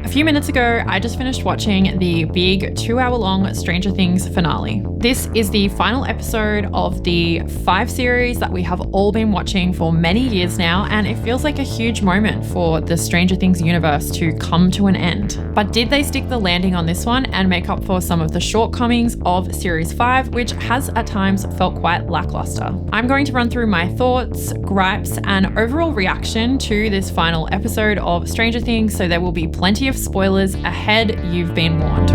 A few minutes ago, I just finished watching the big 2-hour-long Stranger Things finale. This is the final episode of the 5 series that we have all been watching for many years now, and it feels like a huge moment for the Stranger Things universe to come to an end. But did they stick the landing on this one and make up for some of the shortcomings of Series 5, which has at times felt quite lackluster? I'm going to run through my thoughts, gripes, and overall reaction to this final episode of Stranger Things, so there will be plenty of spoilers ahead. You've been warned.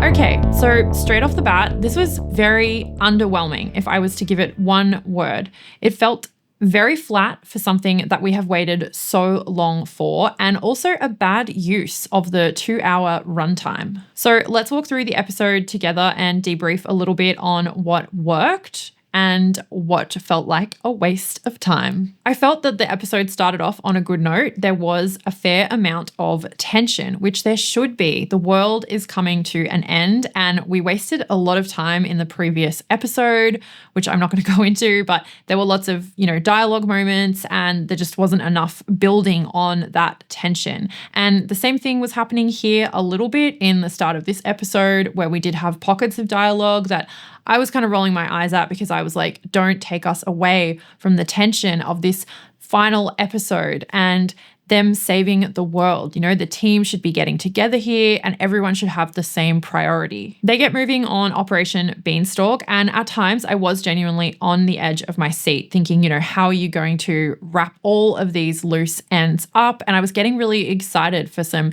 Okay, so straight off the bat, this was very underwhelming if I was to give it one word. It felt very flat for something that we have waited so long for, and also a bad use of the 2-hour runtime. So let's walk through the episode together and debrief a little bit on what worked and what felt like a waste of time. I felt that the episode started off on a good note. There was a fair amount of tension, which there should be. The world is coming to an end, and we wasted a lot of time in the previous episode, which I'm not going to go into, but there were lots of, dialogue moments, and there just wasn't enough building on that tension. And the same thing was happening here a little bit in the start of this episode, where we did have pockets of dialogue that I was kind of rolling my eyes at, because I was like, don't take us away from the tension of this final episode and them saving the world. The team should be getting together here and everyone should have the same priority. They get moving on Operation Beanstalk, and at times I was genuinely on the edge of my seat thinking, how are you going to wrap all of these loose ends up? And I was getting really excited for some,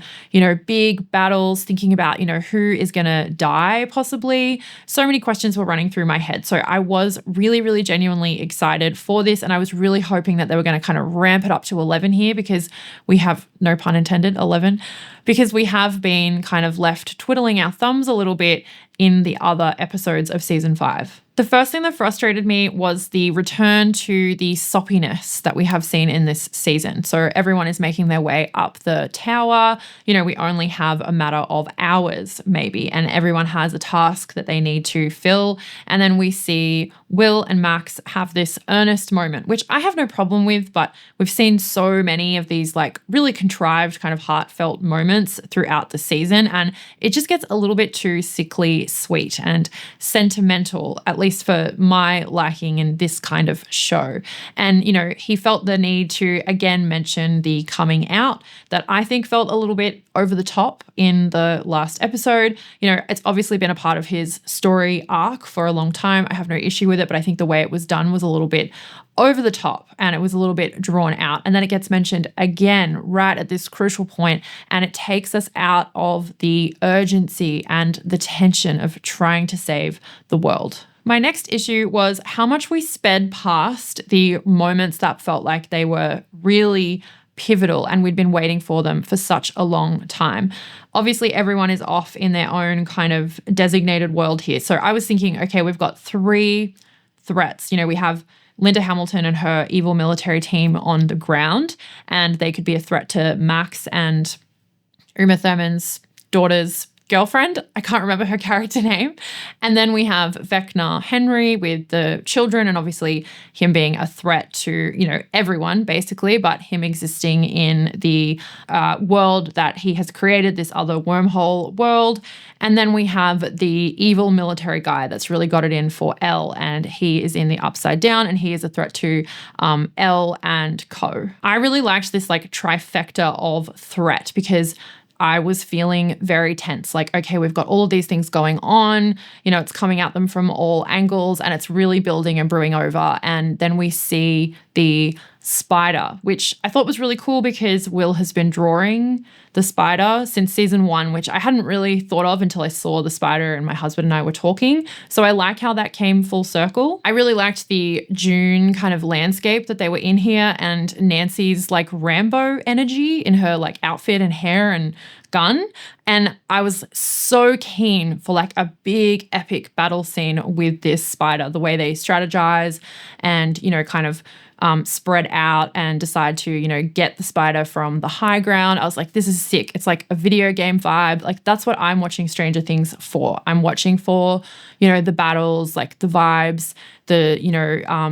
big battles, thinking about, who is going to die possibly. So many questions were running through my head. So I was really, really genuinely excited for this, and I was really hoping that they were going to kind of ramp it up to 11 here, because we have, no pun intended, 11, because we have been kind of left twiddling our thumbs a little bit in the other episodes of season 5. The first thing that frustrated me was the return to the soppiness that we have seen in this season. So everyone is making their way up the tower. We only have a matter of hours maybe, and everyone has a task that they need to fill. And then we see Will and Max have this earnest moment, which I have no problem with, but we've seen so many of these like really contrived kind of heartfelt moments throughout the season, and it just gets a little bit too sickly sweet and sentimental, at least for my liking in this kind of show. And, he felt the need to again mention the coming out that I think felt a little bit over the top in the last episode. It's obviously been a part of his story arc for a long time. I have no issue with it, but I think the way it was done was a little bit over the top and it was a little bit drawn out. And then it gets mentioned again right at this crucial point, and it takes us out of the urgency and the tension of trying to save the world. My next issue was how much we sped past the moments that felt like they were really pivotal and we'd been waiting for them for such a long time. Obviously, everyone is off in their own kind of designated world here. So I was thinking, okay, we've got 3 threats. We have Linda Hamilton and her evil military team on the ground, and they could be a threat to Max and Uma Thurman's daughter's girlfriend. I can't remember her character name. And then we have Vecna Henry with the children, and obviously him being a threat to, everyone basically, but him existing in the world that he has created, this other wormhole world. And then we have the evil military guy that's really got it in for Elle, and he is in the Upside Down, and he is a threat to Elle and co. I really liked this like trifecta of threat, because I was feeling very tense. Like, okay, we've got all of these things going on, it's coming at them from all angles, and it's really building and brewing over. And then we see the spider, which I thought was really cool, because Will has been drawing the spider since season 1, which I hadn't really thought of until I saw the spider and my husband and I were talking. So I like how that came full circle. I really liked the June kind of landscape that they were in here, and Nancy's like Rambo energy in her like outfit and hair and gun. And I was so keen for like a big epic battle scene with this spider, the way they strategize and, kind of spread out and decide to, get the spider from the high ground. I was like, this is sick. It's like a video game vibe. Like, that's what I'm watching Stranger Things for. I'm watching for, the battles, like the vibes, the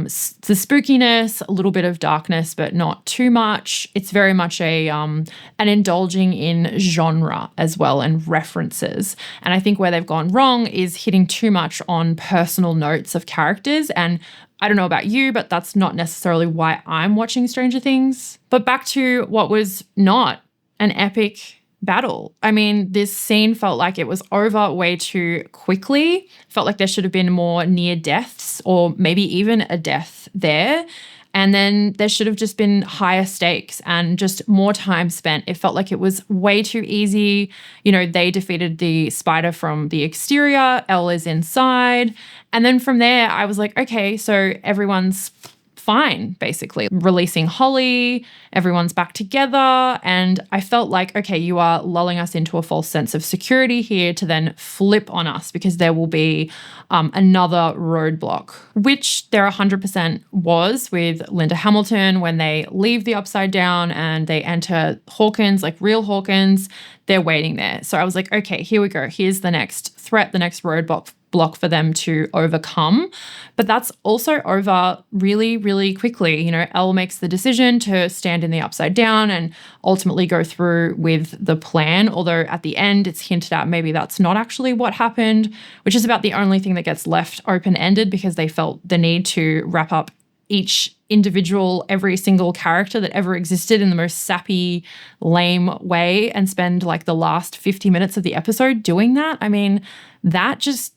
spookiness, a little bit of darkness, but not too much. It's very much an indulging in genre as well and references. And I think where they've gone wrong is hitting too much on personal notes of characters. And I don't know about you, but that's not necessarily why I'm watching Stranger Things. But back to what was not an epic battle. I mean, this scene felt like it was over way too quickly. Felt like there should have been more near deaths or maybe even a death there. And then there should have just been higher stakes and just more time spent. It felt like it was way too easy. They defeated the spider from the exterior. Elle is inside. And then from there, I was like, okay, so everyone's fine, basically. Releasing Holly, everyone's back together. And I felt like, okay, you are lulling us into a false sense of security here to then flip on us because there will be another roadblock, which there 100% was with Linda Hamilton when they leave the Upside Down and they enter Hawkins, like real Hawkins. They're waiting there. So I was like, okay, here we go. Here's the next threat, the next roadblock for them to overcome. But that's also over really, really quickly. Elle makes the decision to stand in the Upside Down and ultimately go through with the plan. Although at the end, it's hinted at maybe that's not actually what happened, which is about the only thing that gets left open-ended because they felt the need to wrap up each individual, every single character that ever existed in the most sappy, lame way and spend like the last 50 minutes of the episode doing that. I mean, that just,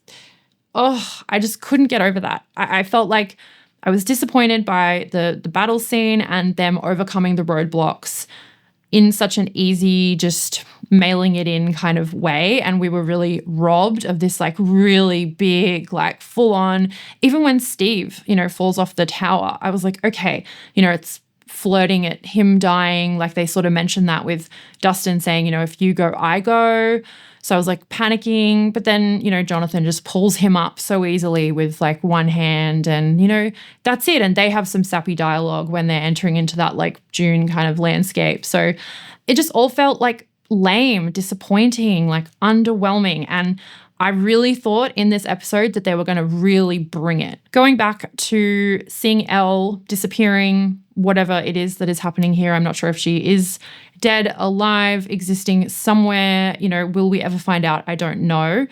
I just couldn't get over that. I felt like I was disappointed by the battle scene and them overcoming the roadblocks in such an easy, just mailing it in kind of way. And we were really robbed of this like really big, like full on, even when Steve, falls off the tower, I was like, okay, it's flirting at him dying. Like they sort of mentioned that with Dustin saying, if you go, I go. So I was like panicking, but then, Jonathan just pulls him up so easily with like one hand and, that's it. And they have some sappy dialogue when they're entering into that like June kind of landscape. So it just all felt like lame, disappointing, like underwhelming. And I really thought in this episode that they were going to really bring it. Going back to seeing Elle disappearing, whatever it is that is happening here, I'm not sure if she is dead, alive, existing somewhere, will we ever find out? I don't know.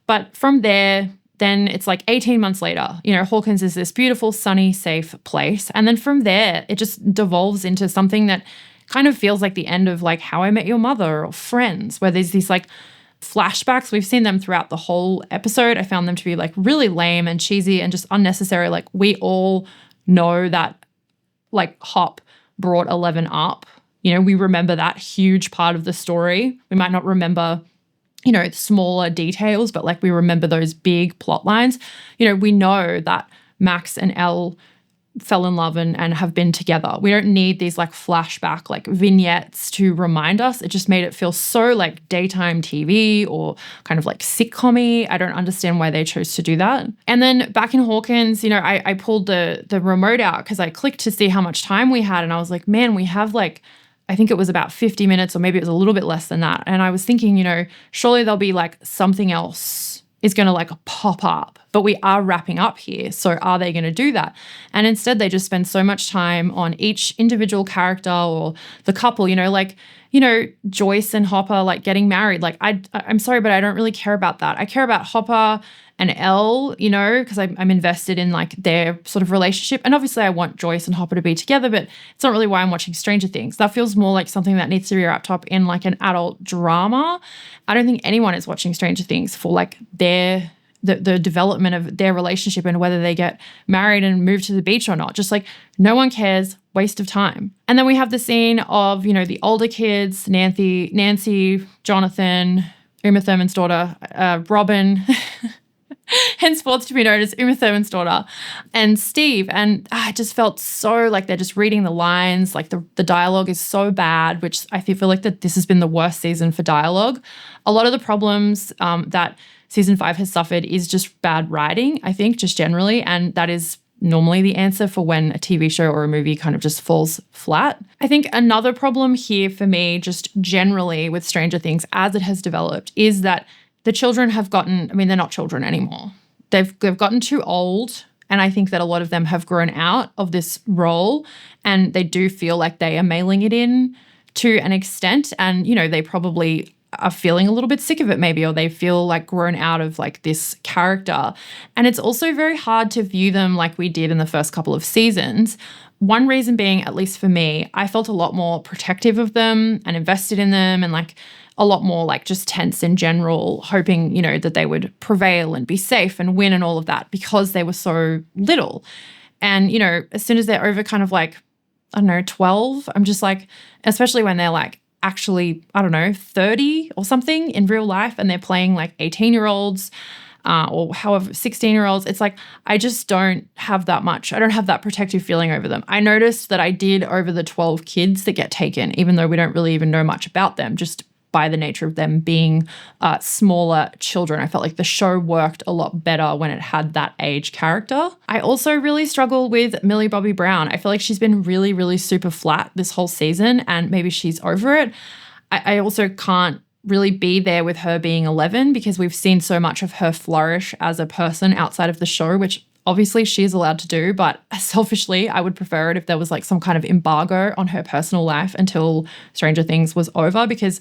But from there, then it's like 18 months later, Hawkins is this beautiful, sunny, safe place. And then from there, it just devolves into something that kind of feels like the end of like How I Met Your Mother or Friends, where there's these like flashbacks. We've seen them throughout the whole episode. I found them to be like really lame and cheesy and just unnecessary. Like we all know that like Hop brought 11 up. We remember that huge part of the story. We might not remember, smaller details, but like we remember those big plot lines. We know that Max and Elle fell in love and have been together. We don't need these like flashback like vignettes to remind us. It just made it feel so like daytime TV or kind of like sitcom-y. I don't understand why they chose to do that. And then back in Hawkins, I pulled the remote out because I clicked to see how much time we had and I was like, man, we have like, I think it was about 50 minutes or maybe it was a little bit less than that. And I was thinking, surely there'll be like something else is going to like pop up, but we are wrapping up here. So are they going to do that? And instead they just spend so much time on each individual character or the couple, Joyce and Hopper like getting married. Like I'm sorry, but I don't really care about that. I care about Hopper and Elle, because I'm invested in like their sort of relationship. And obviously I want Joyce and Hopper to be together, but it's not really why I'm watching Stranger Things. That feels more like something that needs to be wrapped up in like an adult drama. I don't think anyone is watching Stranger Things for like the development of their relationship and whether they get married and move to the beach or not. Just like no one cares, waste of time. And then we have the scene of, the older kids, Nancy, Jonathan, Uma Thurman's daughter, Robin, henceforth to be known as Uma Thurman's daughter, and Steve. And I just felt so like they're just reading the lines, like the dialogue is so bad, which I feel like that this has been the worst season for dialogue. A lot of the problems that season 5 has suffered is just bad writing, I think, just generally. And that is normally the answer for when a TV show or a movie kind of just falls flat. I think another problem here for me, just generally with Stranger Things as it has developed, is that the children have gotten, they're not children anymore. They've gotten too old And I think that a lot of them have grown out of this role and they do feel like they are mailing it in to an extent. And, they probably are feeling a little bit sick of it maybe, or they feel like grown out of like this character. And it's also very hard to view them like we did in the first couple of seasons. One reason being, at least for me, I felt a lot more protective of them and invested in them and like a lot more like just tense in general, hoping, that they would prevail and be safe and win and all of that because they were so little. And, as soon as they're over kind of like, 12, I'm just like, especially when they're like actually, 30 or something in real life and they're playing like 18-year-olds or however 16-year-olds, it's like I just don't have that much. I don't have that protective feeling over them. I noticed that I did over the 12 kids that get taken, even though we don't really even know much about them, just by the nature of them being smaller children. I felt like the show worked a lot better when it had that age character. I also really struggle with Millie Bobby Brown. I feel like she's been really, really super flat this whole season and maybe she's over it. I also can't really be there with her being 11 because we've seen so much of her flourish as a person outside of the show, which obviously she is allowed to do, but selfishly, I would prefer it if there was like some kind of embargo on her personal life until Stranger Things was over, because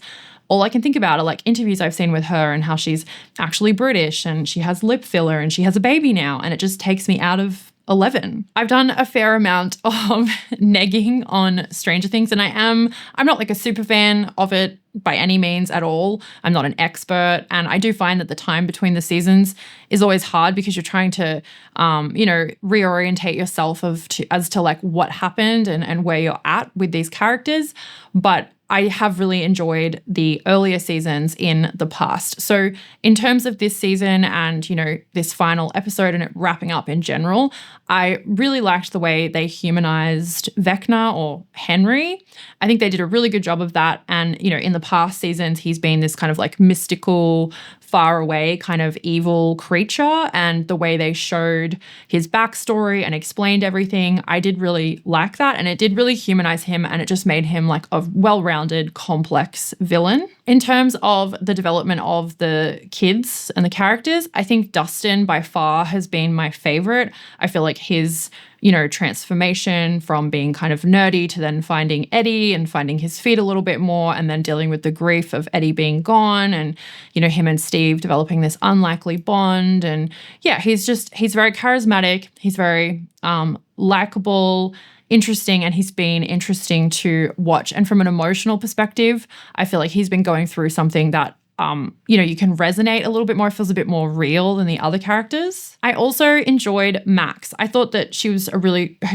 all I can think about are like interviews I've seen with her and how she's actually British and she has lip filler and she has a baby now, and it just takes me out of 11. I've done a fair amount of negging on Stranger Things, and I'm not like a super fan of it by any means at all. I'm not an expert, and I do find that the time between the seasons is always hard because you're trying to, reorientate yourself as to like what happened and where you're at with these characters. But I have really enjoyed the earlier seasons in the past. So in terms of this season and, this final episode and it wrapping up in general, I really liked the way they humanized Vecna or Henry. I think they did a really good job of that. And, in the past seasons, he's been this kind of like mystical, far away kind of evil creature, and the way they showed his backstory and explained everything, I did really like that, and it did really humanize him, and it just made him like a well-rounded, complex villain. In terms of the development of the kids and the characters, I think Dustin by far has been my favorite. I feel like his transformation from being kind of nerdy to then finding Eddie and finding his feet a little bit more, and then dealing with the grief of Eddie being gone, and, him and Steve developing this unlikely bond. And yeah, he's very charismatic. He's very likable, interesting, and he's been interesting to watch. And from an emotional perspective, I feel like he's been going through something that you can resonate a little bit more. It feels a bit more real than the other characters. I also enjoyed Max. I thought that she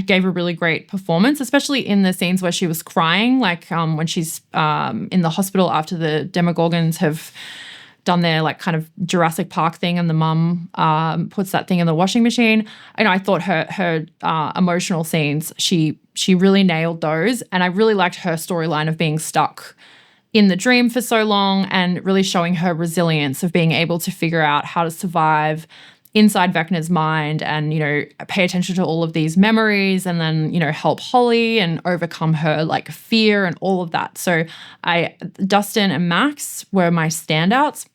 gave a really great performance, especially in the scenes where she was crying, like when she's in the hospital after the Demogorgons have done their like kind of Jurassic Park thing and the mum puts that thing in the washing machine. I thought her emotional scenes, she really nailed those. And I really liked her storyline of being stuck in the dream for so long and really showing her resilience of being able to figure out how to survive inside Vecna's mind and, pay attention to all of these memories and then, help Holly and overcome her like fear and all of that. So Dustin and Max were my standouts.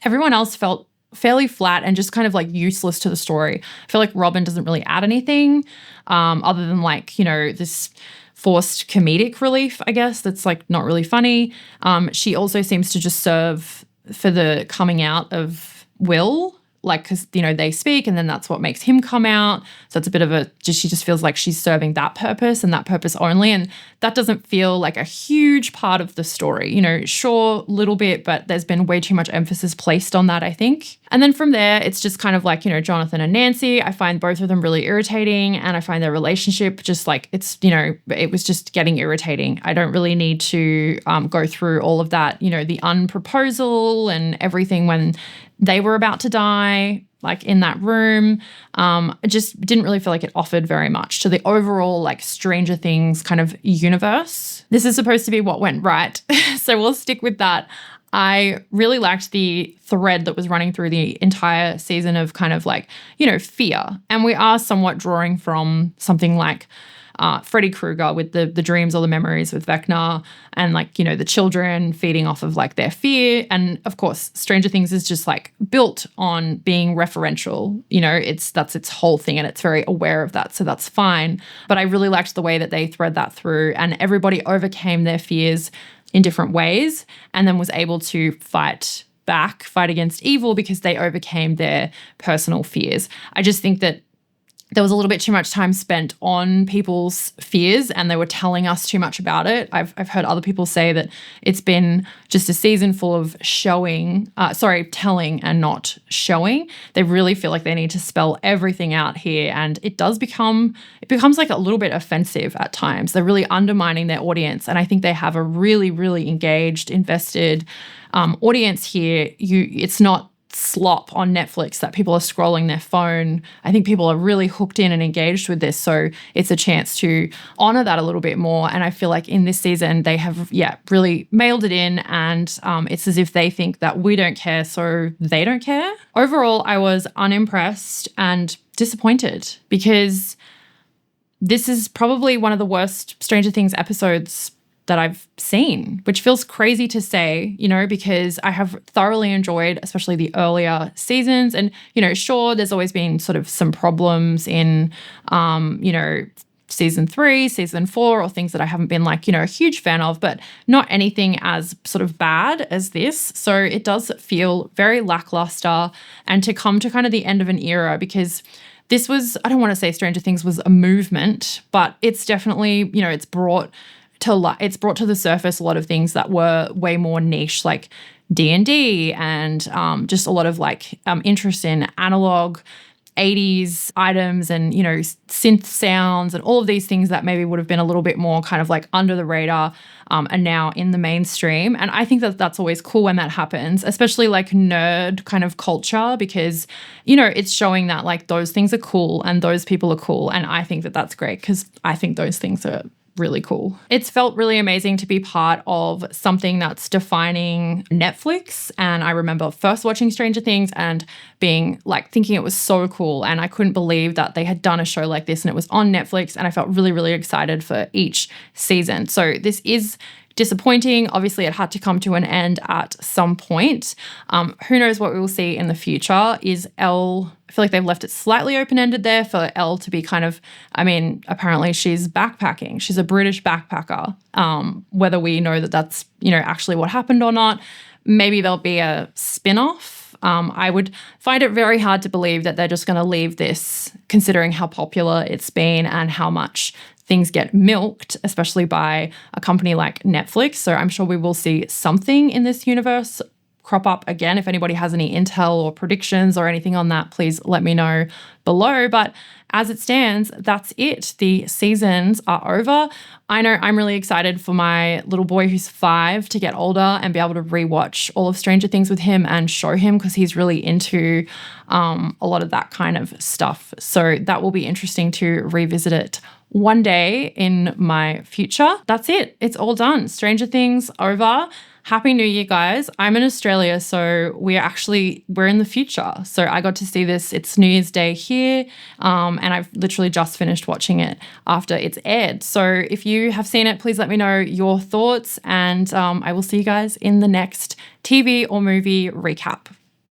Everyone else felt fairly flat and just kind of like useless to the story. I feel like Robin doesn't really add anything other than like, this forced comedic relief, I guess, that's like not really funny. She also seems to just serve for the coming out of Will, like, because, they speak and then that's what makes him come out. So it's a bit of she just feels like she's serving that purpose and that purpose only. And that doesn't feel like a huge part of the story, sure, little bit, but there's been way too much emphasis placed on that, I think. And then from there, it's just kind of like, Jonathan and Nancy. I find both of them really irritating, and I find their relationship just like it was just getting irritating. I don't really need to go through all of that, the unproposal and everything when they were about to die, like in that room. I just didn't really feel like it offered very much to the overall like Stranger Things kind of universe. This is supposed to be what went right, so we'll stick with that. I really liked the thread that was running through the entire season of kind of like, fear. And we are somewhat drawing from something like Freddy Krueger with the dreams or the memories with Vecna, and like, you know, the children feeding off of like their fear. And of course, Stranger Things is just like built on being referential. You know, that's its whole thing, and it's very aware of that. So that's fine. But I really liked the way that they thread that through, and everybody overcame their fears in different ways and then was able to fight against evil because they overcame their personal fears. I just think that there was a little bit too much time spent on people's fears and they were telling us too much about it. I've heard other people say that it's been just a season full of telling and not showing. They really feel like they need to spell everything out here, and it becomes like a little bit offensive at times. They're really undermining their audience, and I think they have a really, really engaged, invested audience here. It's not slop on Netflix that people are scrolling their phone. I think people are really hooked in and engaged with this. So it's a chance to honor that a little bit more. And I feel like in this season, they have, really mailed it in. And it's as if they think that we don't care, so they don't care. Overall, I was unimpressed and disappointed because this is probably one of the worst Stranger Things episodes that I've seen, which feels crazy to say, you know, because I have thoroughly enjoyed, especially the earlier seasons. And, you know, sure, there's always been sort of some problems in, season 3, season 4, or things that I haven't been like, you know, a huge fan of, but not anything as sort of bad as this. So it does feel very lackluster, and to come to kind of the end of an era, because this was, I don't want to say Stranger Things was a movement, but it's definitely, you know, it's brought to the surface a lot of things that were way more niche, like D&D and just a lot of like interest in analog 80s items and, you know, synth sounds and all of these things that maybe would have been a little bit more kind of like under the radar and now in the mainstream. And I think that that's always cool when that happens, especially like nerd kind of culture, because, you know, it's showing that like those things are cool and those people are cool. And I think that that's great because I think those things are really cool. It's felt really amazing to be part of something that's defining Netflix. And I remember first watching Stranger Things and being like thinking it was so cool. And I couldn't believe that they had done a show like this and it was on Netflix. And I felt really, really excited for each season. So this is disappointing. Obviously, it had to come to an end at some point. Who knows what we will see in the future? Is Elle, I feel like they've left it slightly open-ended there for Elle to be kind of, I mean, apparently she's backpacking. She's a British backpacker. Whether we know that that's, you know, actually what happened or not, maybe there'll be a spin-off. I would find it very hard to believe that they're just going to leave this, considering how popular it's been and how much things get milked, especially by a company like Netflix. So I'm sure we will see something in this universe crop up again. If anybody has any intel or predictions or anything on that, please let me know below. But as it stands, that's it. The seasons are over. I know I'm really excited for my little boy who's 5 to get older and be able to rewatch all of Stranger Things with him and show him, because he's really into a lot of that kind of stuff. So that will be interesting to revisit it one day in my future. That's it. It's all done. Stranger Things over. Happy New Year, guys. I'm in Australia, so we're in the future. So I got to see this. It's New Year's Day here, and I've literally just finished watching it after it's aired. So if you have seen it, please let me know your thoughts, and I will see you guys in the next TV or movie recap.